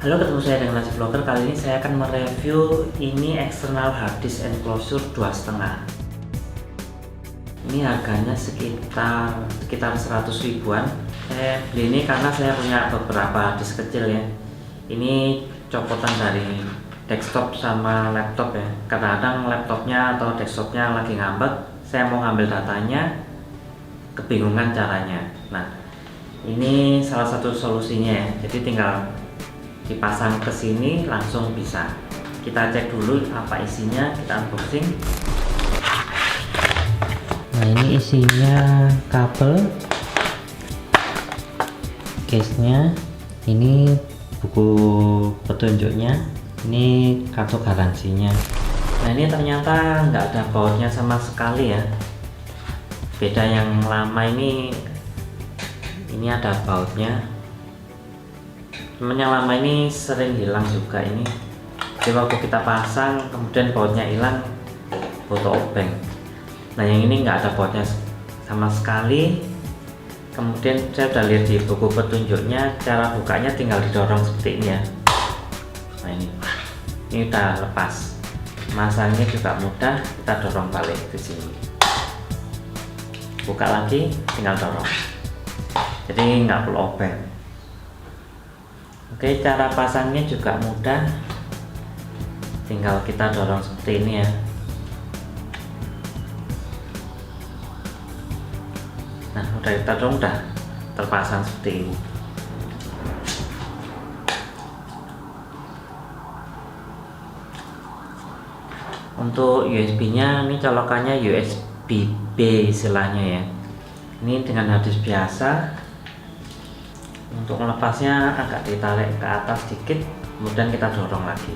Halo, ketemu saya dengan Najib Vlogger. Kali ini saya akan mereview ini external hard disk enclosure 2,5. Ini harganya sekitar 100 ribuan. Saya beli ini karena saya punya beberapa hard disk kecil ya. Ini copotan dari desktop sama laptop ya. Kadang-kadang laptopnya atau desktopnya lagi ngambek, saya mau ngambil datanya, kebingungan caranya. Nah, ini salah satu solusinya ya. Jadi tinggal dipasang ke sini langsung bisa. Kita cek dulu apa isinya, kita unboxing. Nah, ini isinya kabel, case-nya, ini buku petunjuknya, ini kartu garansinya. Nah, ini ternyata nggak ada bautnya sama sekali ya. Beda yang lama ini ada bautnya. Cuman yang lama ini sering hilang juga ini. Jadi waktu kita pasang kemudian bautnya hilang, baut obeng. Nah, yang ini nggak ada bautnya sama sekali. Kemudian saya udah lihat di buku petunjuknya, cara bukanya tinggal didorong seperti ini ya. Nah, ini udah lepas. Masangnya juga mudah, kita dorong balik ke sini. Buka lagi, tinggal dorong. Jadi nggak perlu obeng. Oke, cara pasangnya juga mudah, tinggal kita dorong seperti ini ya. Nah, udah kita dorong, udah terpasang seperti ini. Untuk USB nya ini colokannya USB B istilahnya ya. Ini dengan hard disk biasa. Untuk melepasnya agak ditarik ke atas sedikit, kemudian kita dorong lagi.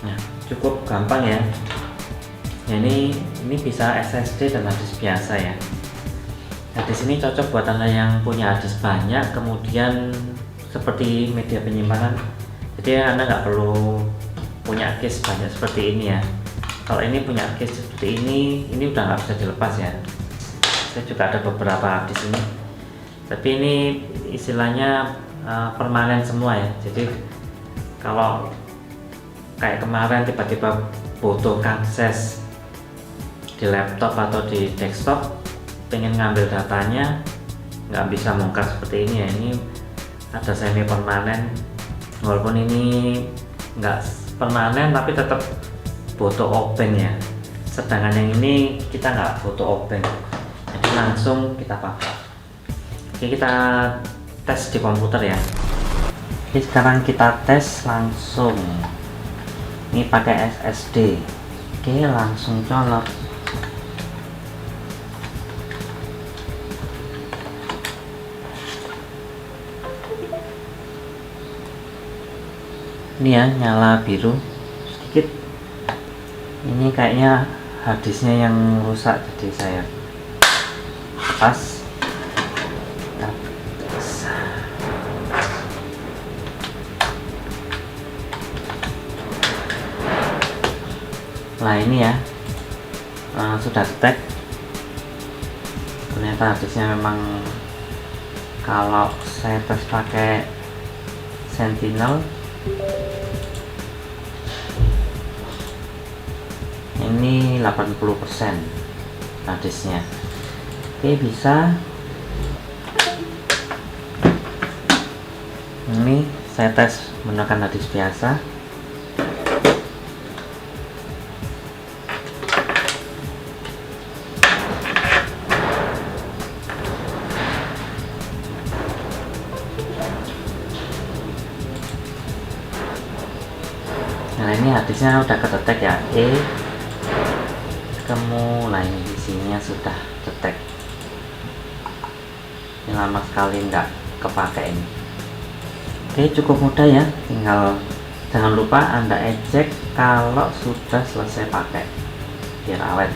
Nah, cukup gampang ya. Nah, ini bisa SSD dan hard disk biasa ya. Hard disk ini cocok buat Anda yang punya hard disk banyak, kemudian seperti media penyimpanan. Jadi Anda nggak perlu punya case banyak seperti ini ya. Kalau ini punya case seperti ini udah nggak bisa dilepas ya. Saya juga ada beberapa hard disk ini, tapi ini istilahnya permanen semua ya. Jadi kalau kayak kemarin tiba-tiba butuh akses di laptop atau di desktop, pengen ngambil datanya nggak bisa mongkar seperti ini ya. Ini ada semi permanen, walaupun ini nggak permanen tapi tetap butuh obeng ya. Sedangkan yang ini kita nggak butuh obeng, jadi langsung kita pakai. Oke, kita tes di komputer ya. Oke, sekarang kita tes langsung. Ini pakai SSD. Oke, langsung colok. Ini ya, nyala biru sedikit. Ini kayaknya hard disknya yang rusak, jadi saya lepas. Nah, ini ya, sudah detect. Ternyata hard disknya memang, kalau saya tes pakai Sentinel ini 80% hard disknya. Oke, bisa. Ini saya tes menggunakan hard disk biasa. Nah, ini hard disknya udah kedetek ya, mulai isinya sudah detek. Ini lama sekali nggak kepake ini. Oke, cukup mudah ya, tinggal jangan lupa Anda eject kalau sudah selesai pakai biar awet.